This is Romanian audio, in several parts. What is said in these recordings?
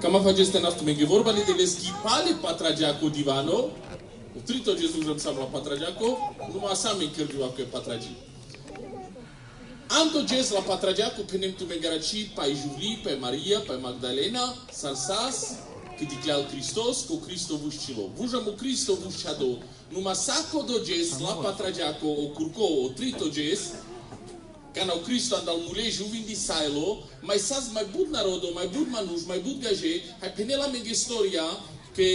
Kama faceți naftu menge vorba li de schipale patragiaco divano. Utrito Gesù jam sam la patragiaco, numa sam in kergiu cu patragi. Anto Jes la patragiaco penem tu mengaraci pai Julie, pai Maria, pai Magdalena, sarsas que declara Christos, co Cristo vos chilo. Vujam o Cristo vos chado. Numa saco do Jes la patragiaco o curco o trito Jes. Când au Cristo andal mulei juvin di sailo, mai sas mai bud narodo, mai bud manuș, mai bud gaje, hai penela menge istoria che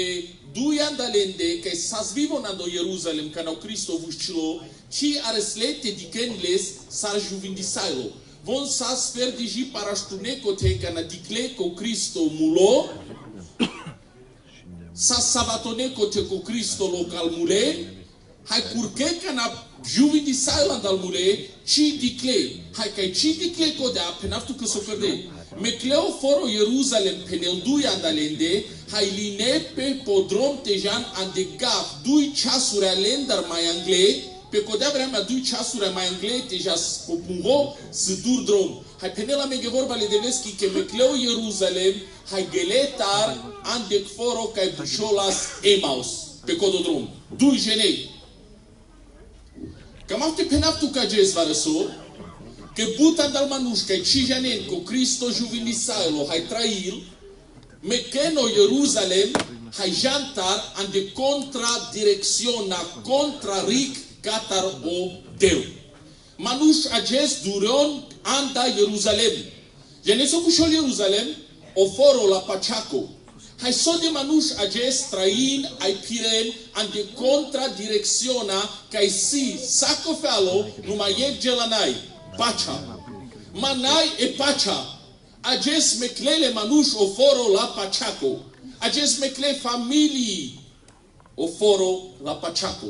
dui andalende che sas vivo nando Ierusalem când au Cristo vușcilo, ci areslete di kenles sar juvin di sailo. Von sas ferdiji parastunecote când adicle co Cristo mulo, sas savatonecote co Cristo local mule, hai curche când juvin di sailo andal mule, ci dicle, hai că ci dicle codea pe naftu că so căde. Me cleo foro Ierusalem pe nel dui andalende, hai line pe podrom tejan ande gaf dui ceasuri alendar mai angle, pe codea vremea dui ceasuri mai angle teja spopungo să dur drom. Hai pe nela menge vorba le deveschi că me cleo Ierusalem, hai geletar ande foro kai bușolas Emaus pe cododrom. Dui genei. Cam afte pe naftu ca jes va răso, că buta dal manușca ci janen cu Cristo juvenisailo hai trail, meceno Ierusalem hai jantar ande contra direcționa contra ric catar o deu. Manuș ages durion anda Ierusalem. Janeso bușol Ierusalem o foro la Pachaco. Hai so de manuș ages train ai piren ande contra direcționa kai si saco falo numai e gelanai pacha. Manai e pacha. Ages meclele manuș o foro la Pachaco. Ages mecle familii o foro la Pachaco.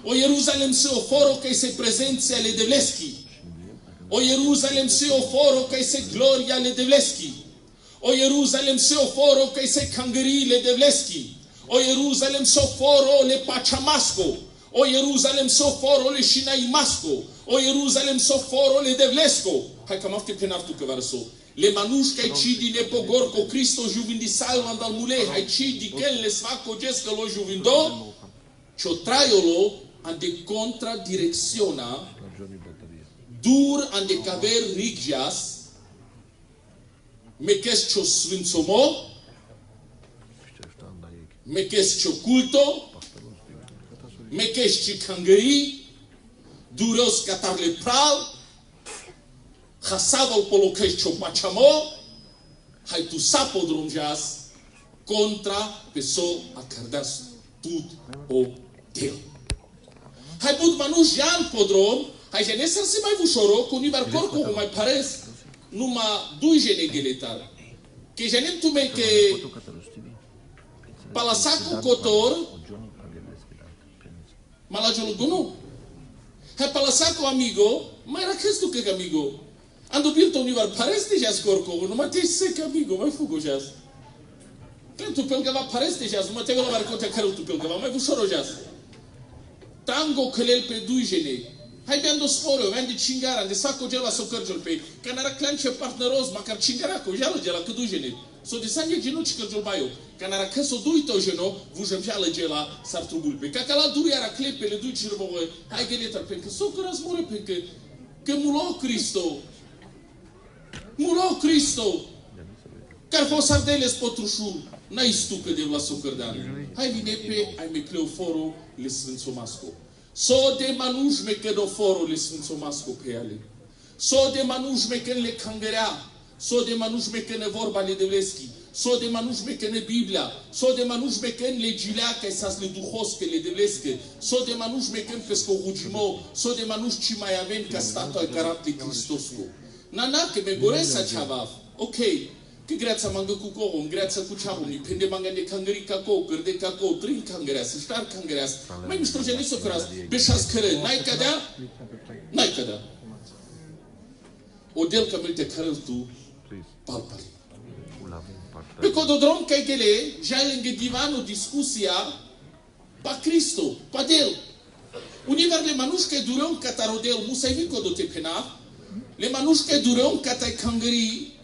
O Ierusalem se o foro kai se prezențe ale devleschi. O Ierusalem se o foro kai se gloria ale devleschi. O Ierusalem se o foro kai se cangăriile devleschi. O Ierusalem se o foro le pachamasco. O Ierusalem se o foro le shinaimasco. O Ierusalem se o foro le devlesco. Hai cam afte pe naftu că varso. Le manuș kai ci din epogor co Cristo juvindisal mandal mule. Hai ci di kel le svaco gescă lo juvindo. Cio traiolo ande contra direcționa dur ande caver rigjas. Meches cio sfințomo, meches cio culto, meches ci cangării, duros catarle pral, hasavol polocheș cio pachamo, hai tu sapo drumjas contra peso acardas tud o deu. Hai bud manuș jan podrom, hai jenesar se mai vușoro, cu nibar corco mai pares, numa dui gene geletar. Que janem tu me que palasaku kotor malajolo gunu. Hai palasaku amigo, mai rakestu que amigo. Ando bilto univar pareste jas corco, numa te sec amigo, mai fugo jas. Când tu pelgava pareste jas, numa te golo var conta caru tu pelgava, mai vușoro jas. Tango kelel pe dui gene. Hai beando sforo, vende cingara, de saco gela so cărgiul pe. Că n-ara clanche partneros, măcar cingara cu jalo gela că du jene. So de sanje genuci cărgiul baio. Că n-ara că so dui to jeno, vujam jala gela sar trugul pe. Că cala duri ara clepele dui cirbo. Hai geletar pe că so căras more pe că mulo Cristo. Mulo Cristo. Car fo sardeles potrușu. N-ai stucă de la so cărdan. Hai vine pe ai me cleoforo le sfânțomasco. So de manuș me că do foro le sfânțomasco pe ale. So de manuș me că le cangărea. So de manuș me că ne vorba le devleschi. So de manuș me că ne Biblia. So de manuș me că le gilea că sas le duhosche le devlesche. So de manuș me că pesco hugimo. So de manuș ci mai avem ca statua carapte Cristosco. Nana că me goresa ceava. Ok. Că greața mangă cu coom, greața cu ceamul, pende mangă de cangări caco, gărde caco, trin cangărea, să ștar cangărea. Mai mișto geni să căras, beșas cără, n-ai cadea? N-ai cadea. O del că melte cără tu, palpari. Pe cododrom că gele, ja lângă divanul discuția, pa Cristo, pa del. Univar le manuș că dureom catarodel, musai vin codote penaf, le manuș că dureom catai cangării,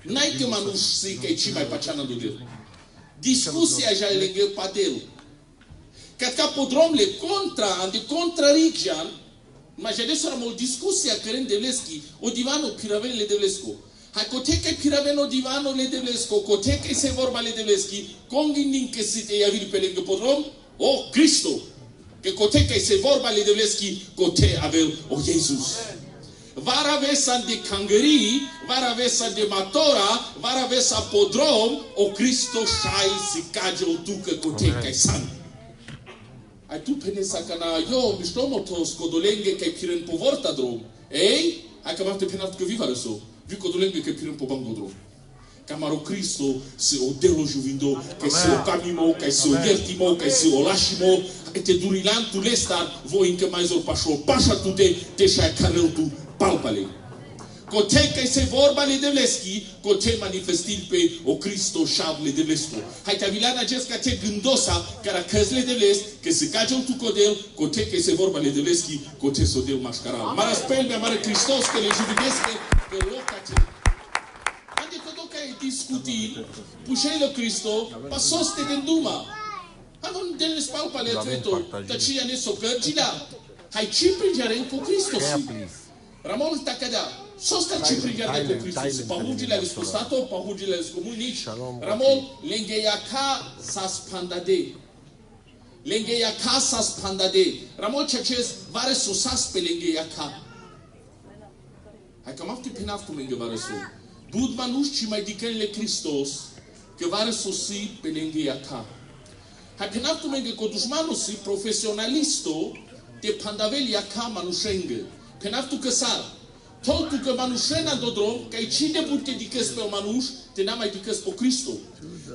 N-ai că manuș să-i că e ce mai paceana de el. Discuția já lângă padel. Kad ka podromle contra Rigjan, mas já desse uma discussão querendo devleski, o divano piraven le devlesko. Hai koteke piraven o divano le devlesko, koteke se vorba le devleski, congindin que se te javil pe lângă podrom, o Cristo. Que koteke se vorba le devleski, kote avel o Jesus. Vara vesa de cangării, vara vesa de matora, vara vesa podrom, o Cristo shai si cage o tucă koteke san. Ai tu pensa că na eu mișto motos codolenge che piren po vorta drom. Ei, ai camato penat că viva reso. Vi codolenge che piren po bango drom. Camaro Cristo se o delo juvindo, che se o camimo, che se o yertimo, che se o lascimo, e te durilan tu lestar, voi încă mai zor pașo, pașa tu te șai carel tu palpale. Cote că se vorba le devleski, cote manifestil pe o Cristo șavle devlesko. Hai te avilana acest ca te gândosa, care căzle devles, că se cage tu codel, cote că se vorba le devleski, cote so del mașcaral. Mara spel mea mare Hristos că le juvidescă, că loca te. Ande că doca e discutil, pușeilo Cristo, pasoste gânduma. Avon del spalpale atleto, tăcia ne socărgila. Hai ce pringeare cu Cristo si. Ramon tacada. Sosta ci preghiamo con Cristo, pahugile le spostato, pahugile le scomunici. Ramon lengeyaka sa spandade. Lengeyaka sa spandade. Ramon ceces vare sosas pe lengeyaka. Hai că mafti penaftu lenge vare so. Bud manuș ci mai dicările Hristos, că vare sosi pe lengeyaka. Hai penaftu lenge co dușmanul si profesionalisto de pandavelia ka manușengă. Penaftu că sar. Toltu că manușena do drom, că ai cine pute dicăs pe o manuș, te n-a mai dicăs pe Cristo.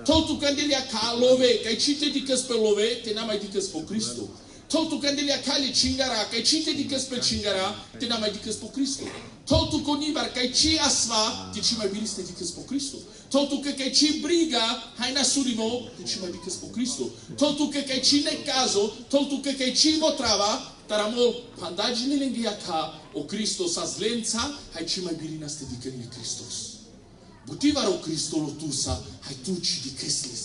Toltu că andelia ca love, că ai cine dicăs pe love, te n-a mai dicăs pe Cristo. Toltu că andelia ca le cingara, că ai cine dicăs pe cingara, te n-a mai dicăs pe Cristo. Toltu că nibar, că ai ce asva, te ce mai bine te dicăs pe Cristo. Toltu că ai ce briga, hai na surimo, te ce mai dicăs pe Cristo. Toltu că ai cine cazo, toltu că ai ce motrava, taramol pandagine lengea ca o Hristos azlența, hai ce mai bine ste dicările Hristos. Butiva o Cristolo tusa, hai tu ci dicăsles.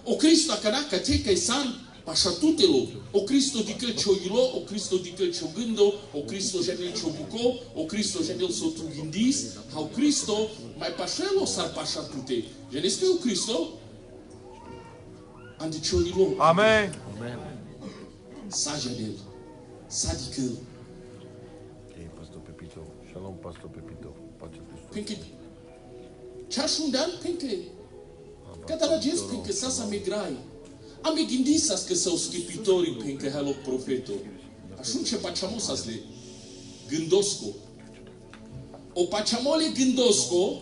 O Cristo acana ca te ca san, pașa tutelo. O Cristo dicăl cioilo, o Cristo dicăl cio gândo, o Cristo janel cio buco, o Cristo janel so tu gindis, o Cristo mai pașelo sar pașa tute. Janeste o Cristo? Andi cioilo. Amen. Sa janel. Sadică. Ei, pastor Pepito. Shalom, pastor Pepito. Pace Cristo. Pentru ce-așundan, pentru că la gest, pentru că s-a migrai. Am gândit să s-au schipitorii pentru că loc profetul. Atunci pacemo să-le gândosco. O pacemole gândosco,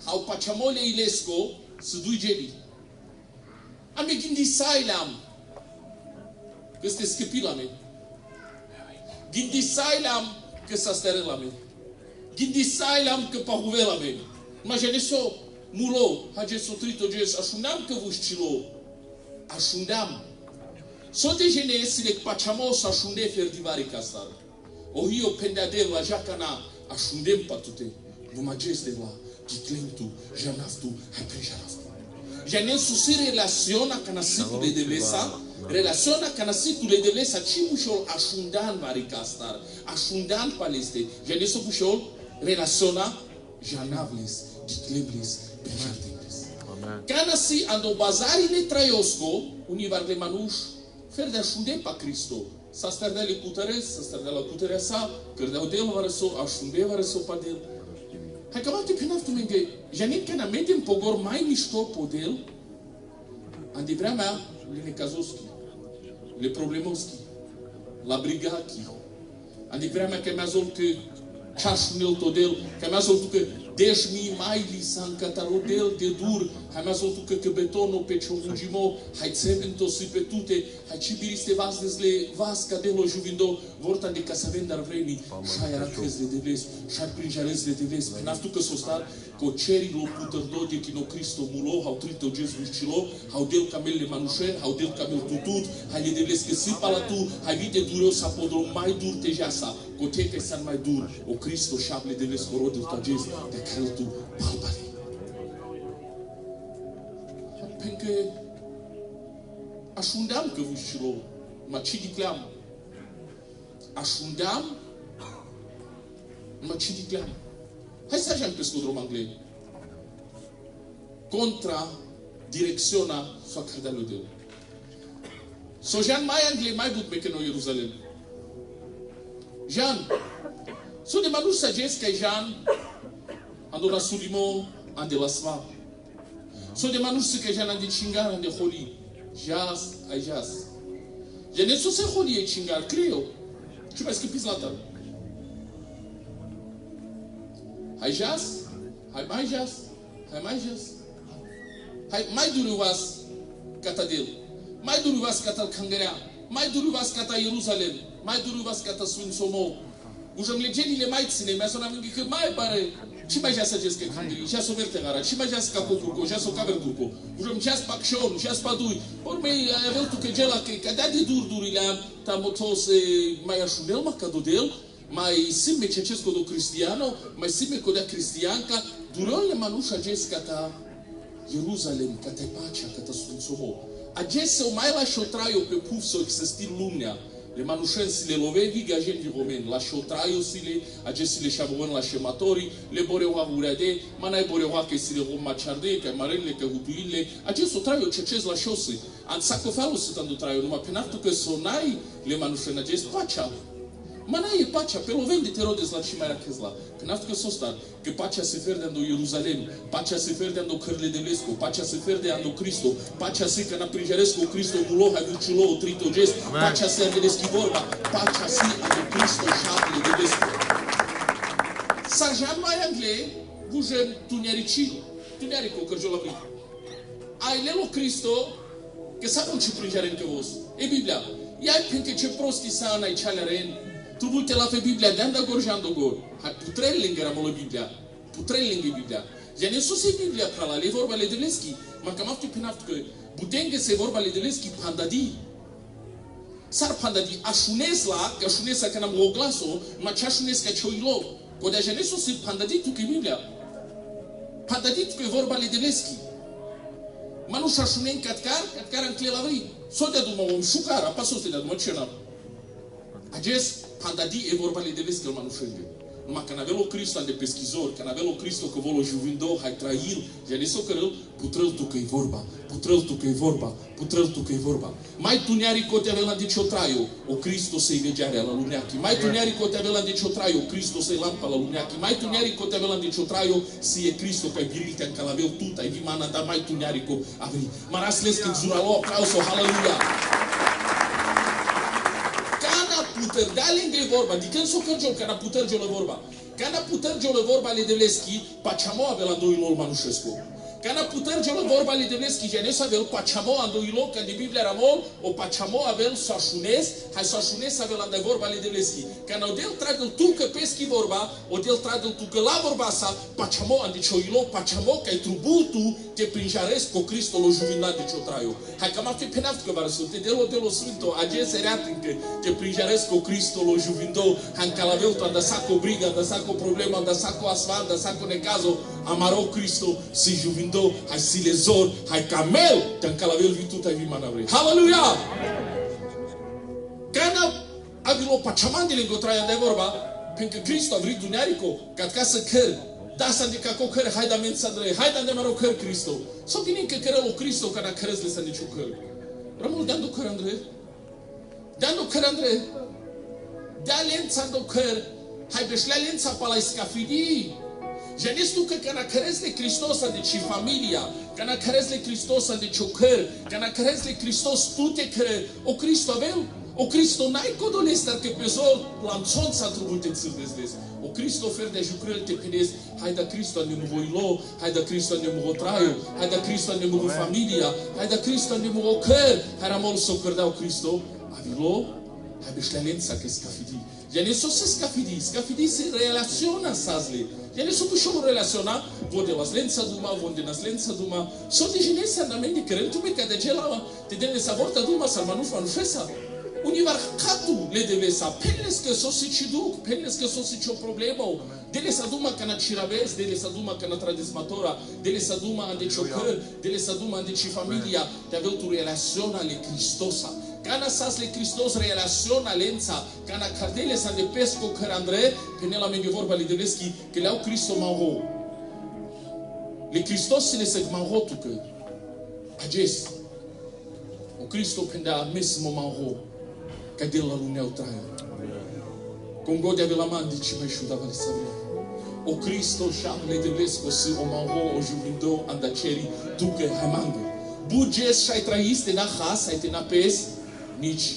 au pacemole ilesco, să dui geli. Am gândit să ailam. Că este schipit la mine. Gândi sailam că s-a stără la mine. Gândi sailam că pahuve la mine. Imagineso mulo, hage sotrito jes, așundam că vușcilo. Așundam. Sote gene silek pachamo sa așunde ferdivari casar. Ohio pendadel la jacana așundem patute. Nu majeste la giclentu, janaftu, haprejanaftu. Janel susi relaciona canasitule de lesa. Relaciona canasitule de lesa cimușol așundan maricastar, așundan paleste. Janeso bușol relaciona janavles, giclebles, pejardingles. Canasi ando bazarile traiosco, univarle manuș, fer de așunde pa Cristo. Sa stardele putere, sa stardela puterea sa, cărdeau del varăso, așunde varăso pa del. Hai că mate penaftu menge, janet cana medem pogor mai mișto podel, andi vrea mea, le necazoski, le problemoski, la brigaki. Andi vrea mea că mi-a zis că ceașunel todel, că mi-a zis că deșmi mai lisan catarodel de dur, hai mi-a zis că betono pe ciomungimo, hai cemento si pe tute, hai cibiriste vasdesle vasca de lo juvindo, vorta de casavendar vremi, șai aracăzle de ves, șai prinjarezle de ves, penaftu că s-o star, co cerilor putărdo de chino Cristo mulo, hau trito Jesus cilo, hau del camele manușe, hau del camel tutut, hai le deves că si palatu, hai vite dureos sa podro mai dur te jasa, co te san mai dur, o Cristo șable de ves corodul tages, de care tu palpare. Pentru așundeam că vușilo, ma cidicleam. Așundeam, ma cidicleam. Hai să ajungem pe scudul anglez. Contra direcționa sacră lui Deus. So Jean mai anglais mai but meke no Ierusalem. Jean, so de manus sagesse que Jean ando na sulimo ande lasma. So de manus que Jean ande chingar ande holi. Jas, ai jas. Je ne so se holi e chingar, creo. Tu vai escrever lá tá. Ai jas, ai mais jas, ai mais jas. Hai mai duru was catadel. Mai duru was catal Cangerea. Mai duru was cata Ierusalem. Mai duru was cata Sfânt Somo. Ujam legenile mai ține, mi-a sunat mânghi că mai pare. Ce mai já să gescă Cangeri, já să verte gara, ce mai já să capo turco, já să caver turco. Ujam já să pacșon, já să padui. Ormei avea tu că gela că cadea de durile am, ta motos mai așunel, ma cadodel, mai simme cecesco do cristiano, mai simme codea cristianca, durole manușa gesca ta Ierusalem, ca te pacea, ca te sfințomo. Agese o mai la șotraio pe puf să existi lumea. Le manușen si le lovevi gajen di romen. La șotraio si le, agese le șabon la șematori, le boreoa ureade, manai boreoa că si le rom maciarde, că marele, că hutuile. Agese o traio cecez la șose. An sacofalo se tanto traio, numai penartu că sonai le manușen agese pacea. Manai e pacea, pe loven de terodes la și mai rachezla. Penartu că sostar, că pacea se ferde ando Ierusalem, pacea se ferde ando cărle de lesco, pacea se ferde ando Cristo, pacea se că napringeresco Cristo mulo, hai vuciulo, trito gest, pacea se ardeschi vorba, pacea se ando Cristo șapele de lesco. Sarjan mai angle, bujen tunerico, cărgiola vri. Ai lelo Cristo, că s-a nu ci pringere încă vos. E Biblia, iai pentru ce prosti sa în aici ale ren, tu te la fe Biblia, de anda gorjando gor. Hai putrelling era molo Biblia. Putrelling Biblia. Ja ne so se Biblia prala, le vorba le deleschi. Ma cam aftu pinaft că butenge se vorba le deleschi pandadi. Sar pandadi așunes la, că așunes că n-am o glaso, ma ce așunes că cioilo. Codea ja ne so se pandadi tu că Biblia. Pandadi tu că vorba le deleschi. Ma nu șașunen catcar în clelavri. So de adumă om șucar, apa so de adumă cena. Ages pandadi e vorba le deleschi al manușenge. Numai că n-avea o Cristo de peschizor, că n-avea o Cristo că volo juvindo, hai trail, ja ne so cărăl, putrăl tu că-i vorba, putrăl tu că-i vorba, putrăl tu că-i vorba. Mai tuneari cote avea de ce traio, o Cristo să-i vegearea la luneachi. Mai tuneari cote avea de ce traio, Cristo să-i lampa la luneachi. Mai tuneari cote avea de ce traio, să e Cristo că-i viriltea în calavel tuta, ai vimana, dar mai tuneari co avri. Maras că zuralo, aplauso, haleluia. Puter, de-alângă e vorba, dicând s-o cărgiol, că n-a putergiol e vorba. Că n-a putergiol e vorba le devleschi, paceamo avea la doilor manușescu. Că n-a putergiol e vorba le devleschi, genes avea paceamo a doilor, că de Biblia ramol, o paceamo avea s-o așunes, hai s-o așunes avea la de vorba le devleschi. Că n-o del tragă tu că peschi vorba, o del tragă tu că la vorba sa, paceamo a de cioilo, paceamo că ai trubul tu, te prinjaresc cu Cristo lo juvinat de ciotraio. Hai că m-a fi penaft că va răsulte, delo sfânto, agese reatincă, te prinjaresc cu Cristo lo juvindo, hai în calavel tu anda saco briga, anda saco problema, anda saco asfalt, anda saco necazo, amaro Cristo, si juvindo, hai silezor, hai camel, te în calavel vi tu te vi manavre. Haleluia! Cana avilo pachamandele îngotraia de vorba, pentru că Cristo a vrut dunerico, ca să căr, da să indica că căr, hai da mența drei, hai da de maro căr Cristo. Sau gândim că cără lo Cristo ca na cărăzle să nicio căr. Rămul de-ando căr Andrei. De-ando căr Andrei. De-a lența-ando căr, hai beșlea lența pa la iscafidii. Já neste tu que na cărăzle Hristos de ci familia, că na cărăzle Hristos de ci o căr, că na cărăzle Hristos tu te căr, o Cristo avem. O Cristo n-ai codolesc, dar că pe zor lanțon s-a trubut în țârdezles. O Cristo ofer de jucrăl te pedes, hai da Cristo ne mu voilo, hai da Cristo ne mu traio, hai da Cristo ne mu familia, hai da Cristo ne mu căr, hai ramol so cărdau Cristo, avilo, hai beșlelența că scafidi. Ja ne so se scafidi se relaciona sazle. Ja ne so pușom relaciona, vode las lența duma, vode nas lența duma, so de jenese andament de cărentume ca de gela, te dene sa vorta duma, sa manușesa. Univar catu le devesa, peles că sosi ci duc, peles că sosi ci o problemă, dele sa duma că na ciraves, dele sa duma că na tradismatora, dele sa duma ande ciocăr, dele sa duma ande ci familia, te aveu tu relațion ale Cristosa. Cana sas le Cristos relațion alența, cana cardele sa de pesco cărandre, că ne la menge vorba le deveschi, că le-au Cristo manro. Le Cristos se le se manro tu că, ages, o Cristo pendea mesmo manro. Că de la lunea traio. Con godia de la mandi ci mai sciudava le sabine. O Cristo șamle de vesco si o manro o jubindo andaceri tu che hamanga. Buges și-ai traiste na has, ai te na pes, nici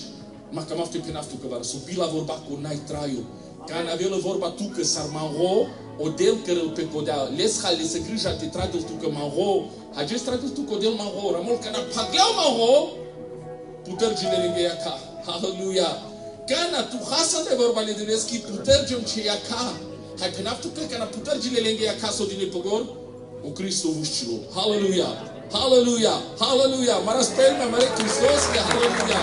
ma cam afte pe naftu că var subila vorba cu nai traio. Ca n-avea vorba tu că sar manro o del că îl pe codea. Les hale se grija te tradel tu că manro, hages tradel tu codel manro, ramol că na paglau manro, putergile lângă ca. Halleluja. Kana tu hasa de vorba le deneski putergem ce ia ca. Hai pe naftu că kana putergile lângă ca so din pogor o Cristo vușcilo. Halleluja. Halleluja. Halleluja. Mara spelma mare Hristos că halleluja.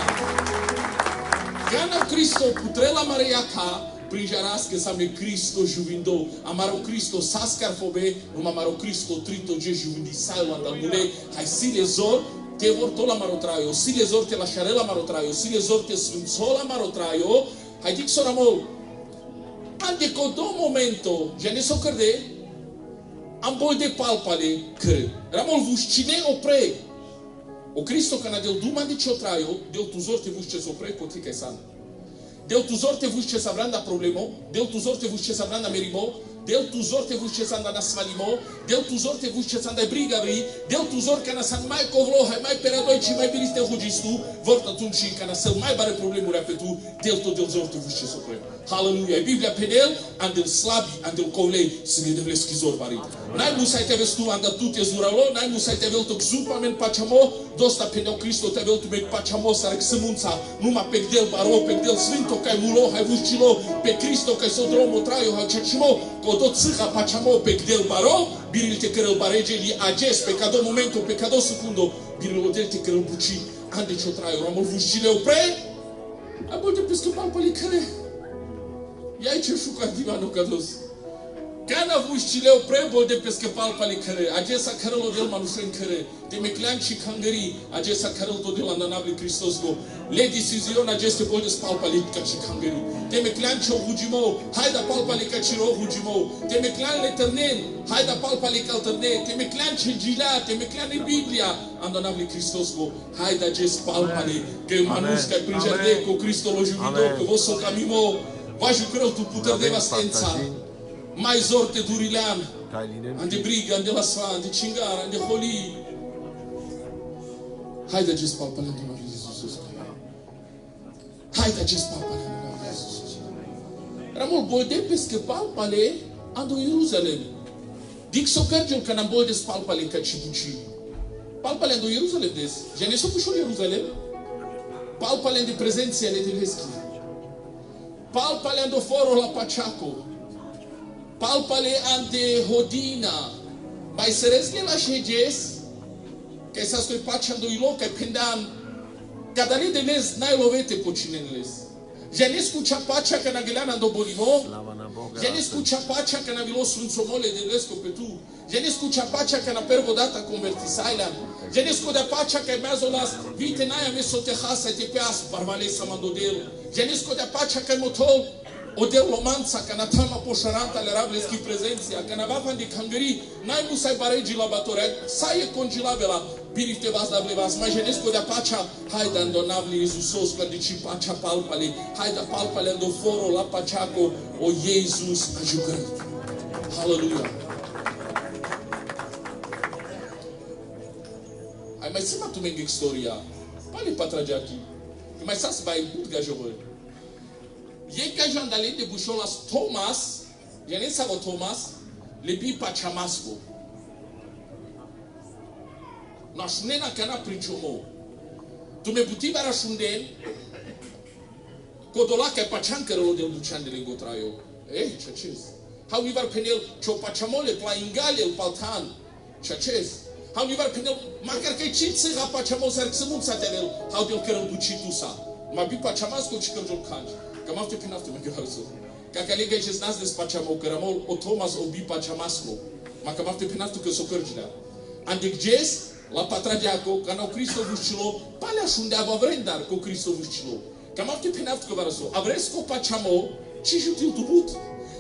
Kana Cristo putrela mare ia ca prinjarască sa me Cristo juvindo. Amaro Cristo sascar fobe, nu amaro Cristo trito je juvindi salva andamule. Hai sile zor te vorto la marotraio, si le zorte la șarela marotraio, si le zorte sfințola marotraio, hai dic soramol, ande codo momento, ja ne so cărde, am bol de palpale, căre, ramol vușcine opre, o Cristo cana del duma de ciotraio, del tu zorte vușce sopre, cotrica e san, del tu zorte vușce savranda problemo, del tu zorte vușce savranda merimo, del tu zorte vușce sanda na svalimo, del tu zorte vușce sanda brigabri, del tu zor cana san mai covlo, hai mai peradoi ci mai biriste hugistu, vorta atunci cana să mai bare problemuri pe tu, del tu del zorte vușce sopre. Halleluja. Biblia penel andel slabi, andel kovlei, să ne devleski zor bari. N-ai musai te aveți tu anda tu te zuralo, n-ai musai te avel tu zupa men pachamo, dosta penel Cristo te avel tu me pachamo sarek sămânța, numai pe del baro, pe del sfinto kai mulo, hai vușcilo, pe Cristo kai so dromo traio, hai cecimo, codo țiha pachamo pe del baro, biril te cărăl barege li ages, pe cado momento, pe cado secundo, biril odel te cărăl buci, ande ce traio, ramol vușcile opre, a bol de pescă palpali care, e aici șuca divano cados. Cana vușcile opre, bol de pescă palpali care, agesa cărăl odel manușen care, de meclean și cangări, agesa cărăl odel andanabli Hristos go, le decizion ageste bol de spalpali ca și cangări, de meclean ce o hugimo, hai da palpali ca și ro hugimo, de meclean le tărnen, hai da palpali ca tărne, de meclean ce gila, de meclean e Biblia, andanabli Hristos go, hai da agest palpali, că manus ca prinjerde cu Cristo lo jubido, că vos so camimo, va jucărăl tu puter de vastența. Mai zorte durilean, ande briga, ande la svan, ande cingara, ande holi. Haide acest palpale în numele Lui Iisus. Haide acest palpale în numele Lui Iisus. Ramol bolde pescă palpale ando Ierusalem. Dic so cărgel că n-am bolde palpale ca cibuci. Palpale ando Ierusalem des. Ja ne so pușor Ierusalem. Palpale de prezenție ale de leschi. Palpale ando foro la Pachaco. Palpale ande hodina, mai serezle la șeges, că să scoi pacea doi loc, că pendeam, cadale de les n-ai lovete po cineles. Janescu cea pacea că n-ageleana do bolimo, Janescu cea pacea că n-avilo sfânțomole de lesco pe tu, Janescu cea pacea că n-a pervodata convertisailan, Janescu de pacea că meazo las, vite n-aia mesotehasa te peas, barvalesa mandodel, Janescu de pacea că motol, o del romanța, că n-atama poșaranta le rableski prezenția, că n-avafan de cangării, n-ai mu să-i baregi la batorea, să-i congilabela, birifte vas da blevas, mai jenesco de pacea, hai da îndonavli Iisusos, că dici pacea palpale, hai da palpale îndo foro la paceaco, o Iisus a jucat. Halleluja. Ai mai sima tu menge istoria, pali patragiaki, mai sas vai budga jovări. Ei ca jandalin de bușolas Thomas, jane savo Thomas, le bi pachamasco. Nașunena cana princiomo. Tu me buti bara șunden, codolaca pachancărălo de Lucian de Lingotraio. Ei, ce-acez? Hau ivar penel cio pachamole, pla ingale, el paltan. Ce-acez? Hau ivar penel, măcar că-i ciță la pachamol, să arc să munța te-avel, hau de-l cărăl bucitusa. Ma bi pachamasko chikam kanj. Kamafte pinafte megaso. Kakalega is nas des pachamo karamol o Thomas o bi pachamasko. Ma kamafte pinafte ke sokurjda. Andik jes la patradiako kana Cristo vuchilo palea shunde ava vrendar ko Cristo vuchilo. Kamafte pinafte ke varaso. Avresko pachamo chijutil tubut.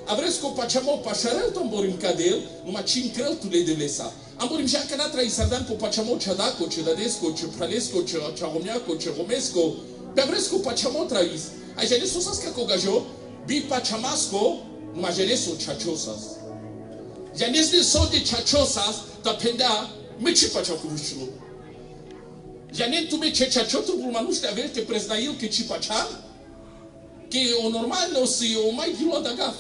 Avresko pachamo pasharel tomborim kadel numa chinkrel tu le devesa. Amborim jakana trai sardan ko pachamo chadako chedadesco chepralesco charomiaco cheromesco. Pevresco pachamo trais. A gente sosas que cogajo bi pachamasco numa geneso chachosas. Genesis so de chachosas da penda mechi pachakushlo. Janet tu me chachotu por manus de verte presnail que chipacha que o normal no se o mai dilo da gaf.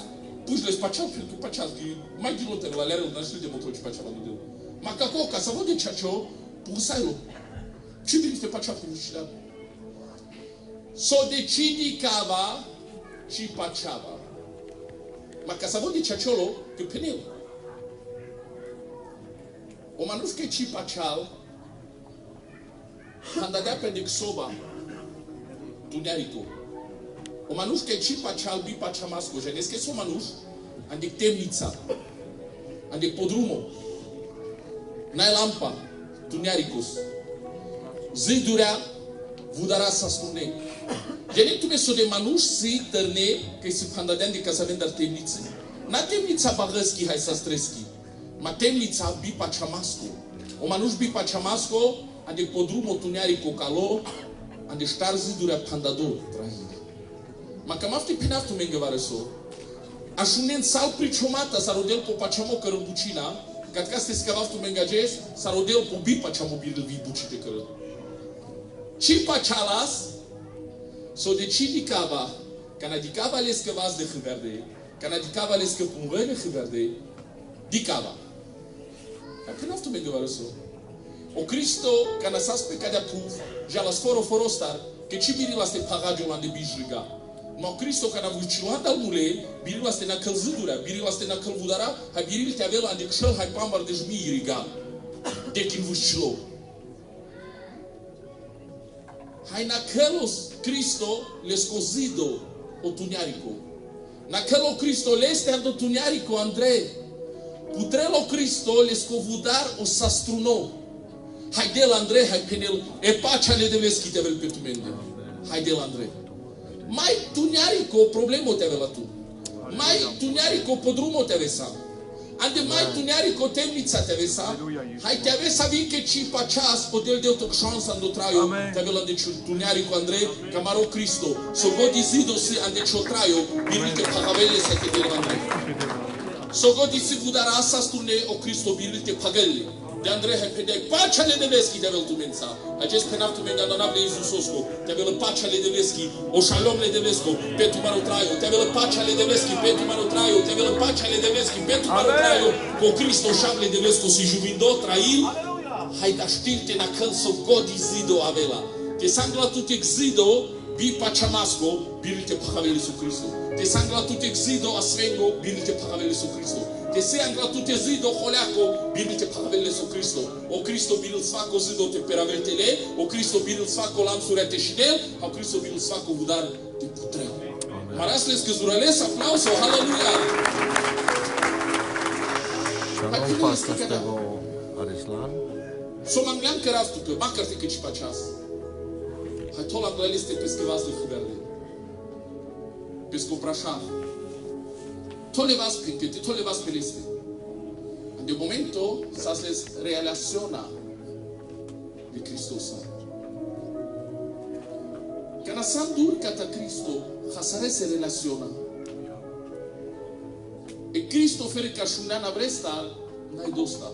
Pus les pachau que pachas que mai dilo ter valera na de motor chipacha no deu. Macaco casavo de chacho por sailo. Chibiri te pachakushla. So decidi cava ci pachava. Ma casavo di ciaciolo che peneu. O manus che ci pachal andadea pe dexoba tunerico. O manus che ci pachal bi pachamasco. Genes che so manus andic temnița. Andic podrumo. Nai lampa tunericos. Zidurea Vudara sa spune. Jeni tu meso de manuș si terne că se pandaden de casavent dar temniță. Na temnița bagăski hai sa streski. Ma temnița bi pachamasco. O manuș bi pachamasco ande podrumo tuniari cocalo ande star zidura pandador trahir. Ma camafti penaftu mengevareso. Ashunen sal priciomata sa rodel po pachamo cărăbucina, cat caste scavaftu mengages sa rodel po bi pachamo bil vi bucite cără. Și pachalas so decidi cava, cana di cava les că vas de hiverde, cana di cava les că punvele hiverde, di cava. Când aftu mengevare so. O Cristo cana sas pe cadea puf, ja la sforo forostar, că ci biri la ste pagajo la de bijriga. Ma o Cristo cana vuciluat al mule, biri la ste na călzudura, biri la ste na călvudara, ha biri te avela de cșel hai pambar de jmiriga. De kin vucilo. Hai naquelos Cristo les cozido o tuniarico. Naquelo Cristo leste ando tuniarico André. Putrelo Cristo les covudar o sastruno. Hai del André, hai penel e pacea le deveschi te vel petumende. Hai del André. Mai tuniarico problemo te vela tu. Mai tuniarico podrumo te vesa. Ande mai tuniarico temnița te vesa. Hai te avesa vin che ci pachas o del deu toc chance ando traio. Te vela de tuniarico André, camaro Cristo. So godi zido si ande cho traio, birite pagavelle se te del André. So godi si vudara sastune o Cristo birite pagelle. De André hai pedei pacea le deveschi te vel tu mensa. Acest penaf tu menga donable Iisusosco. Te vel pacea le deveschi, o shalom le devesco, pe tu maro traio. Te vel pacea le deveschi, pe tu maro traio. Te vel pacea le deveschi, pe tu maro traio. Co Cristo sham le devesco si jubindo trail. Hai da știrte na când so godi zido avela. Te sangla tu te zido bi pachamasco, birite pagavele su Cristo. Te sangla tu te zido asvengo, birite pagavele su Cristo. Te sangla tu te zido holeaco, birite pagavele su Cristo. O Cristo biril sfaco zido te peraveltele, o Cristo biril sfaco lamsura te șinel, o Cristo biril sfaco vudar te putreu. Marasles că zurales aplauso, haleluia! Shalom pastor Stevo Arislan. So manglan căraftu că macăr te câci paceas. Hai tola glăliste pescă vas de hiberde. Pescă prașav. Tole vas pinte, tole vas peliste. De momento sas les relaciona de Hristos. Kana sandur cata Cristo, hasare se relaciona. E Cristo fere ca șuneana vresta, n-ai dosta.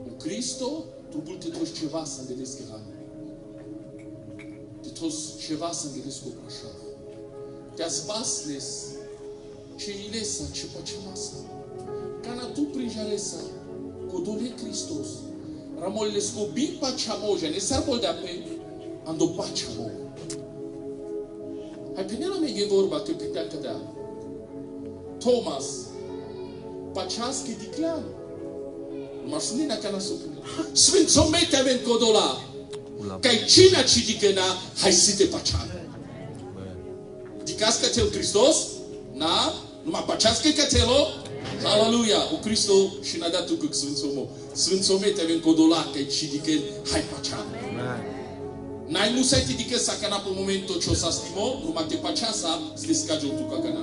O Cristo, tu bulte toți ceva să îndelesc hane. De toți ceva să îndelesc o prașav. Te-ați basles ce ilesa, ce pacemasa. Cana tu prinjaresa, codole Hristos. Ramolles co bi paceamoja, ne sarbol de ape, ando paceamo. Hai penela mege vorba că pitea cădea. Thomas, pacească diclean. Mașunina cana sopune. Sfințomete avem codola. Cai cina ci dicena, hai să te paceam. Pățicați cătel Hristos, na, numai păcească cătelo, aleluia, o Cristo și n-a dat tu că Sfânțomo. Sfânțome te avem codolacă și dică, hai păcea. N-ai nu să-i te dică să cana pe momentul ce o să stimo, numai te păcea să te scagi tu ca cana.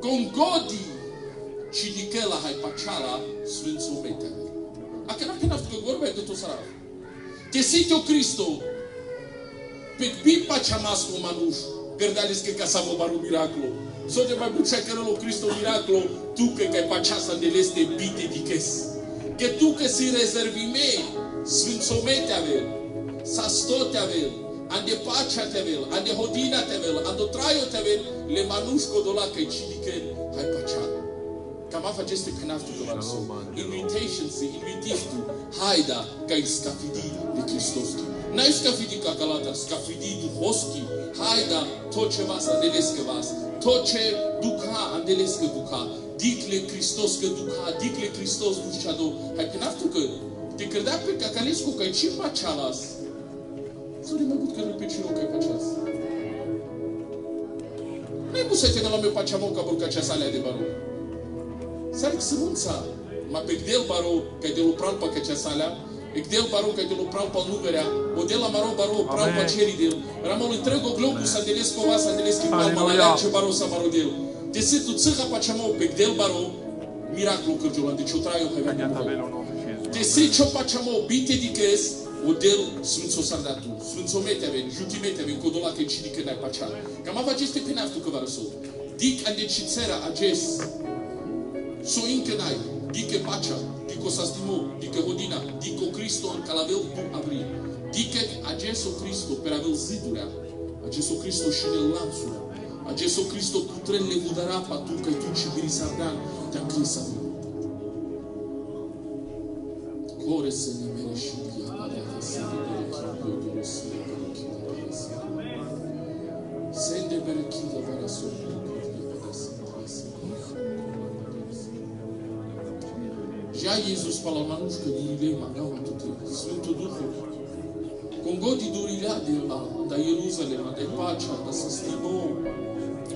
Con godi și dică la hai păcea la Sfânțome te avem. Acă n-a cănat că vorbe de tot sărat. Te site o Cristo, pe pipa cea mască o manuș, gărdales că ca să mă baru miracolo. So de mai bucea că rău Cristo miracolo, tu că ai pacea să îndeleste bite diches. Că tu că si rezervime, Sfânțomete avel, sa stote avel, ande pacea te avel, ande hodina te avel, ando traio te avel, le manuș codola că ci dică, hai pacea. Cam a face este penaftul de la so. Invitation se invitiv tu, haida ca i scafidi de Hristos. N-ai scafidi ca calata, scafidi duhoski, haida tot ce vas andelescă vas, tot ce duca andelescă duca, dicle Hristos că duca, dicle Hristos duceado. Hai penaftul că te credea pe cacalescu că ai ce pacealas. Sau de mai mult că pe ciro că ai paceas. N-ai pus să te dă la meu pacea mă ca borca cea salea de barou. Сарик сымунца, ма пегдел баро, каде ло прал па кача саля, пегдел баро, каде ло прал па нугеря, одела маро баро, прал па черидел, рамол и трего глобус, анделес кова, анделес ки пал малая, че баро са маро дел. Те се ту цыха па чамо, пегдел баро, миракло кърджола, де чо траю хайвен. Те се чо па чамо, бите дикес, одел свинцо сардату, свинцо метевен, жути метевен, кодола ке чи дике най пача. Кама вачесте пенавту каварсо. Дик анде чицера аджес. So încă n-ai, dică pacea, dică sastimo, dică hodina, dică Cristo în calavel tu abri. Dică ageso Cristo per avel zidurea, ageso Cristo și ne lanțurea, ageso Cristo putrele vudara pa tu că tu și biri sardan te-am crisa vă. Core să ne mere și dia, adată să ne mere chibio, duro să ne mere chibio, adată să ne mere. Sende mere chibio, vara să ne mere chibio, adată să ne mere. Já Jesus falou na luz que ele magau tudo, Santo Duhu. Com God de durilha da Jerusalém, da Pacha, da Sastimo.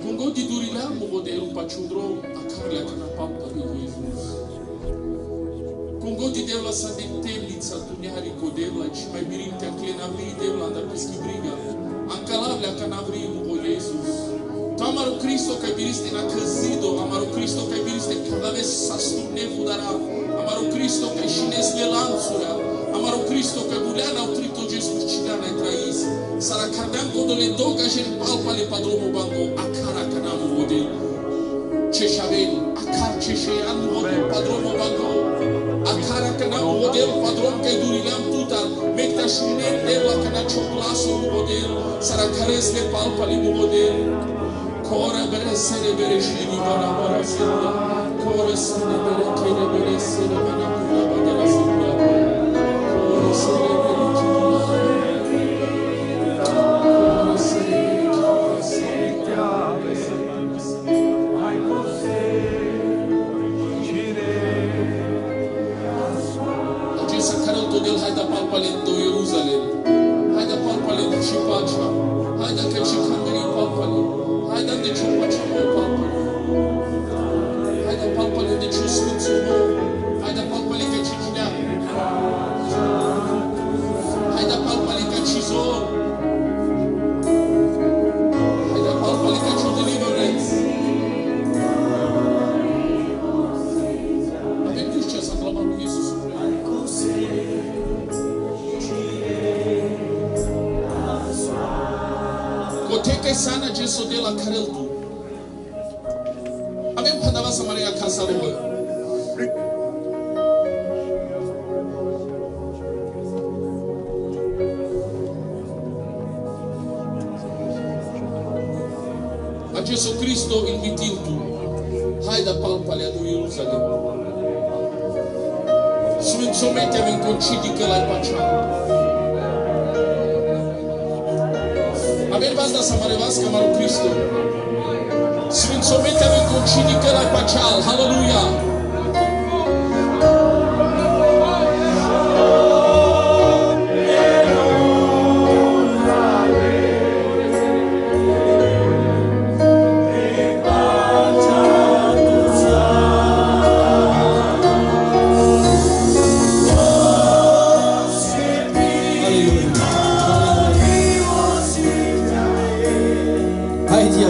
Com God de durilha mo modelo pachudro a carla que na pampa de Jesus. Com God de Deus la sandentelitsa tunhari codela, e mai birinte a clenavri Deus da pesqui briga. Ancalavle a canavri mo Jesus. Amaro Cristo che biriste na cazido, amaro Cristo che biriste cada vez sasturne vudara. Amaro Cristo che shines le lanțura, amaro Cristo che buleana au trito Jesus cigana e trais. Sara cardeam codo le doga gen palpa le padromo bango, akara canamu model. Ce shaven, akar ce shean model padromo bango. Akara canamu model padrom che durileam tutar, mecta shune de la cana cioclaso model. Sara cares le palpa le model. Core bere sere bere shini bara bara sere. Core sere bere kere bere sere bana kura badara sere. Core sere bere kira. Core sere bere kira. Ai você gire. Acesta caranto del hai da palpalento Jerusalem. Hai da palpalento Shipacha. Hai da che ci camberi palpalento. Hai da de ce facem noi palpale. Hai da palpale de ce sfințimo. Hai da palpale că ci ginea. Hai da palpale că ci zor. Hai da palpale că ci deliverance. Avem dus ce să aclamăm lui Iisus. Coteca e sana Jesu de la carel tu. Avem pandava să mare acasă lui. A Jesu Cristo invitil tu. Hai da palpale a lui Ierusalem. Sfânțomete avem concidi că l-ai pacea. Avem vazda să mă revască Maru Cristo. Sfânțomete avem concidi că l-ai paceal. Haleluia!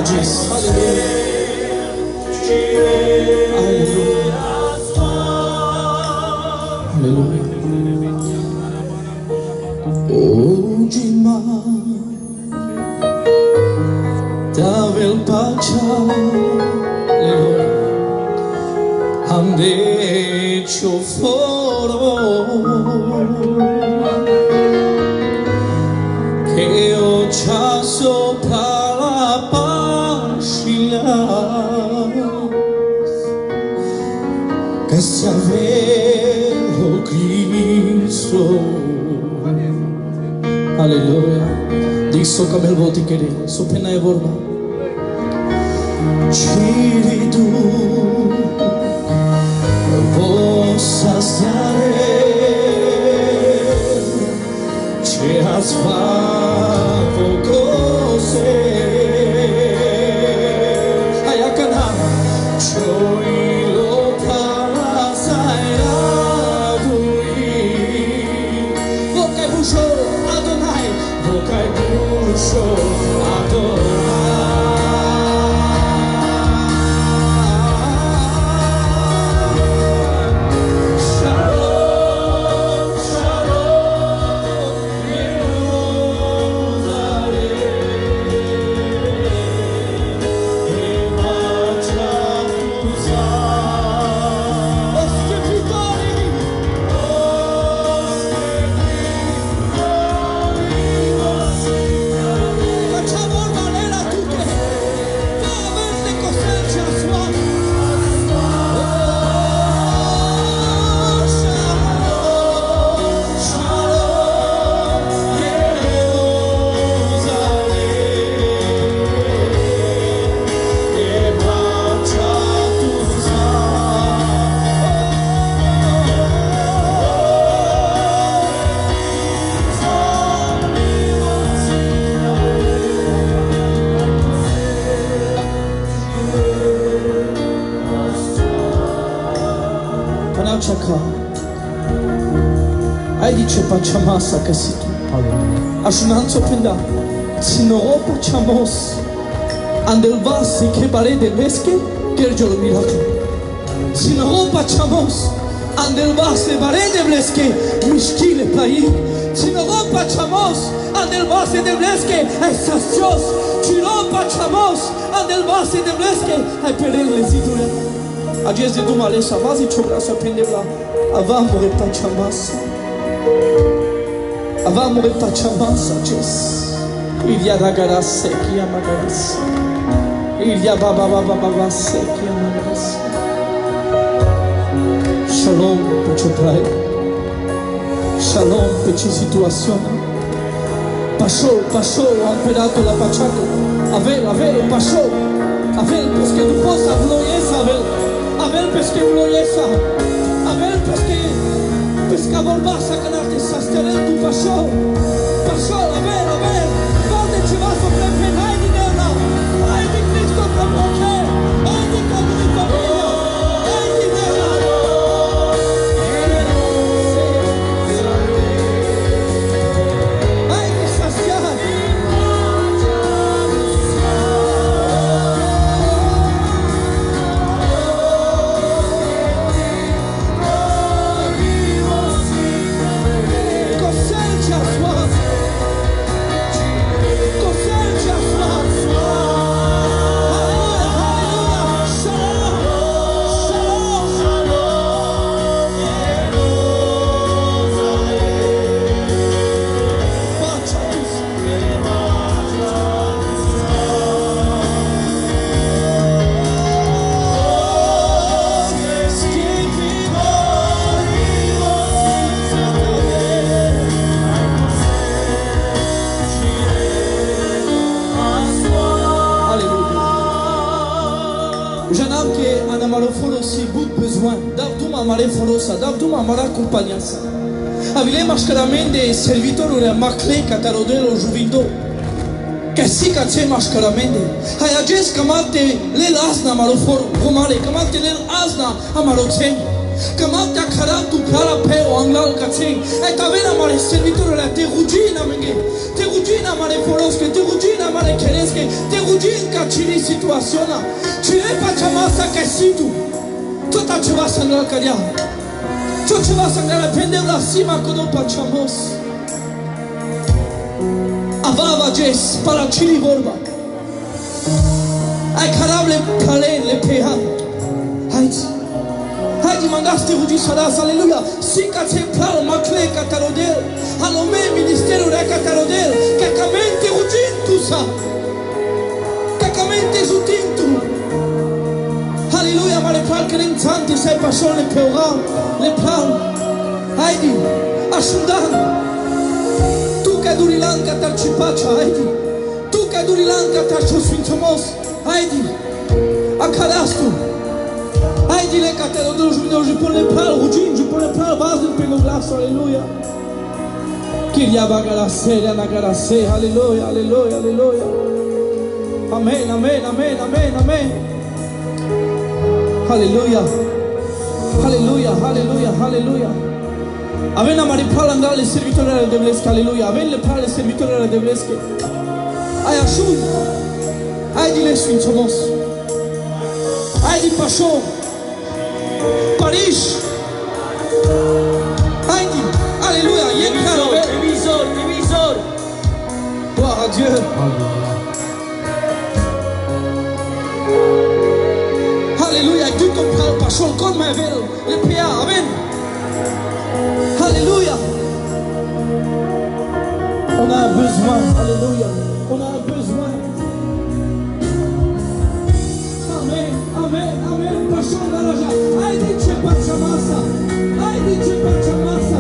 Jesus. Hallelujah. Hallelujah. Oh, Jima, Davel Pacha, Ande Choforo, que ochazo para Pashila, que sabe Cristo. Aleluia. Diz só como ele volta a querer. Só pena é borba. Chiridu, vossas che asfavo cose. Ayakana, choilo para sairagui. Vocai bucho Adonai, vocai bucho Adonai. Ai dice pachamasa che si tu. Ashunanzo penda. Sinoro pachamos. Andel vase che parede lesche che il giorno miracolo. Sinoro pachamos. Andel vase parede lesche mischile pai. Sinoro pachamos. Andel vase de lesche ai sacios. Sinoro pachamos. Andel vase de lesche ai perele lesidura. A Dias de Dumale Savazi Chobra Sapendela. Avamo e pachamasa. Avamo e pachamasa, Jes. Il y a ragara seki amagaras. Il y a baba seki amagaras. Shalom pechotrai. Shalom pechi situazione. Pasó, ha imperato la pachaco. Avel, pasó. Avel, perché tu possa gloriesa, Avel, perché gloriesa. Avel, perché volvassa canarte sasterel tu pasó, avel, donde ci va sopra penai di nella, ai di Cristo per poche, ai di comunità mia, ai di nella. Ai di sastiare. Davduma amara accompagnanza. Avile mascaramende servitore a macle catarodelo juvindo. Che si cazze mascaramende. Hai ages kamate le asna marofor romale kamate le asna amarotzen. Kamate akaratu para peo anglal cazze. E tavera mare servitore la terugina menge. Terugina mare foros che terugina mare cheresche, te rugin ca cine situaționa. Cine face masa că situ. Tot ceva să nu cădea. Tot ceva să ne prendem la cima cu nu facemos. Avava jes, para cine vorba. Ai carable calen le pehan. Haiți. Haiți mandaste rugi salas, aleluia. Sica templar macle catarodel. Anome ministerul de catarodel. Cacamente rugin sa. Cacamente zutintu. Aleluia, mare pral că l'intanti sei passione le peoram, le pral. Haidi, asciundan. Tu che durilan catarcipacia, haidi. Tu che durilan catarciosfintomos, haidi. Acalastu. Haidi le catarodel, je peux le pral rugin, je peux le pral vasen penoglas, aleluia. Kiria bagala seria nagara se, aleluia, aleluia, aleluia. Amen, amen, amen, amen, amen. Aleluia. Aleluia, aleluia, aleluia. Amen, amari palanga le servitori de Blesque, aleluia. Amen, le pale servitori de Blesque. Ai ajuns. Ai di le sfințomos. Ai di pașon. Paris. Ai di. Aleluia, e caro. Témisor, Témisor. Gloire à Dieu. Alléluia, Dieu ton parle pas chaud comme ma ville, le PA, amen. Alléluia. On a un besoin, alléluia. On a un besoin. Amen, amen, amen. Pas chaud dans la joie. Aïe, tu es pas chamassa. Aïe, tu es pas chamassa.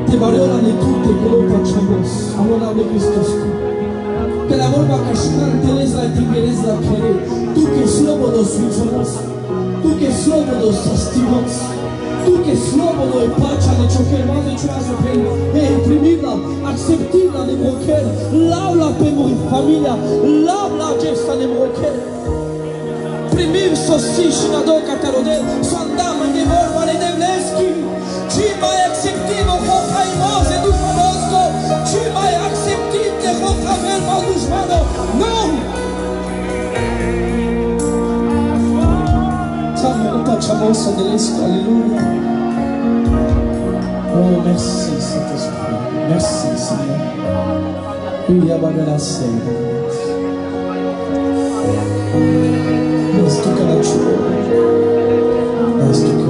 Te valora de tu te coloca chamos. Amor de Cristo. Que la vorba ca și canteleza tingereza kere. Tu que slobodo svičamos. Tu que slobodo sastimos. Tu que slobodo e pacea de choquer. Más de cealaltă prin. Primibla, acceptibla de brocher. Laula pe moi familia. Laula acesta de brocher. Primim sosi și na do catarodel. Să andam de vorba de Devleschi. Ci mai acceptim o hofaimoase du fanosco. Ci mai acceptim de hofavel mal dușmano. Nu! Pachamos Andelesco, Alléluia. Oh, merci Saint-Esprit. Merci Seigneur. Oui, Abagala Seigneur. Est-ce que la joie? Est-ce que la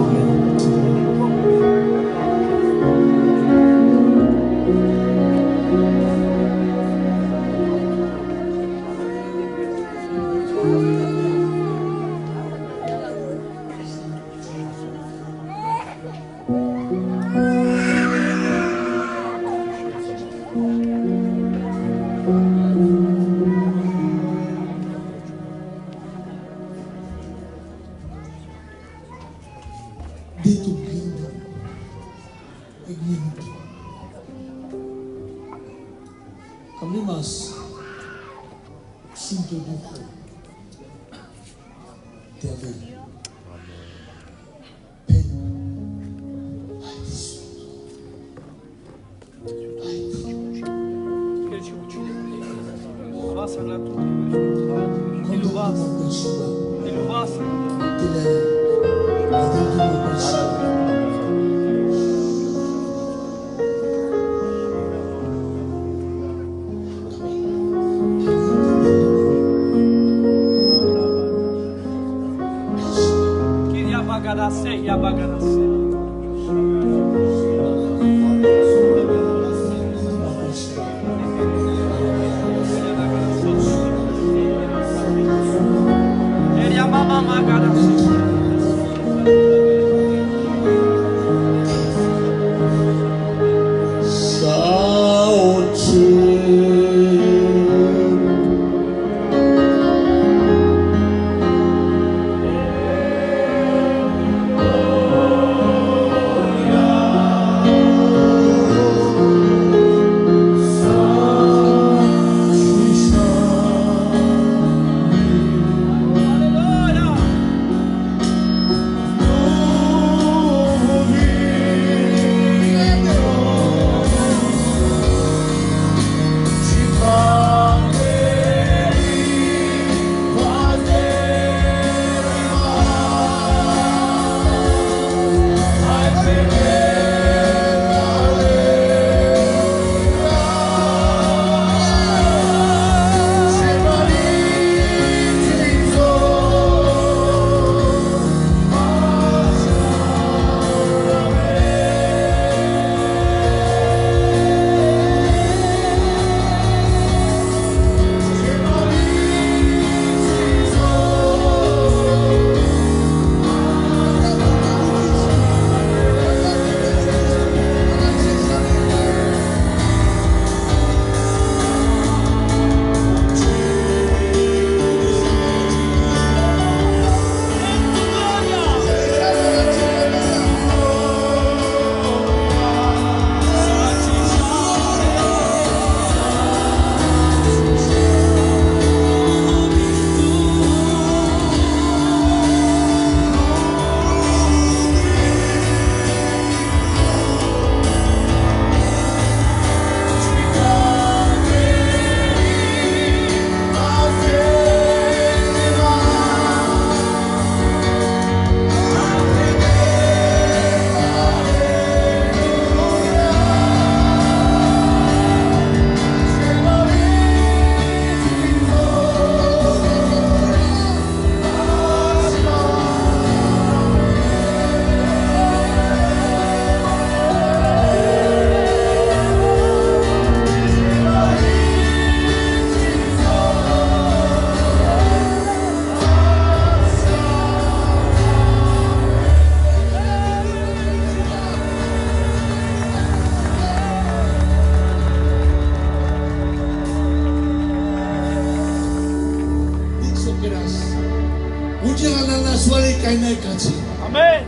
Amen.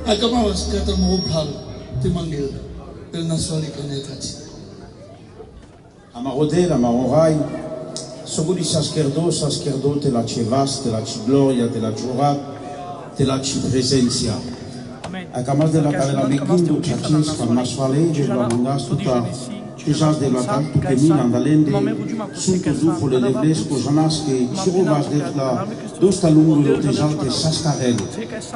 Agamawas kata mohal timanggil del naswali kanya kati. Amarodel, amarorai, sogudi saskerdo, te la chevas, te la gloria, te la giura, te la presencia. Akamas de la cadena mikindu chachis, con naswale, de la mangas tuta, Tujaz de la tanto que mina andalende, sunto zufo le devles cojanas que chiruvas de la dosta lungo de tejalte sascarel.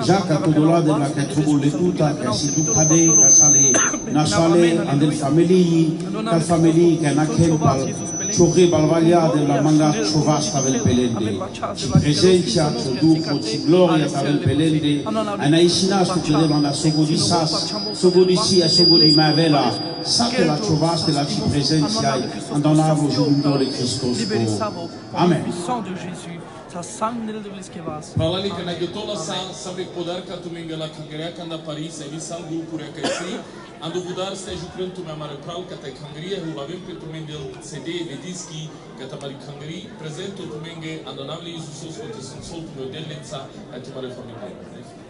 Jacques Todola de la catrubo le tuta, que si tu pade, que sale nasale, andel family, cal family que naquel pal, chorre balvalia de la manga chuvas tavel pelende. Ci presentia, ci duco, ci gloria tavel pelende, anaisinas tu che devana sogodisas, sogodisia, sogodimavela, sate la chuvas de la ci presentia, andonavo giundo le Christos. Amen. Hvala lika na gotola sabe podarka tu mengala kangreka na Paris e visal grupo rekasi ando budar steju pronto me amare pral ka tai kangria hu lavem pe tu mengel CD de diski ka tamari kangri presento tu menge ando navli Jesus ko te sol tu meu delenza a tu mare família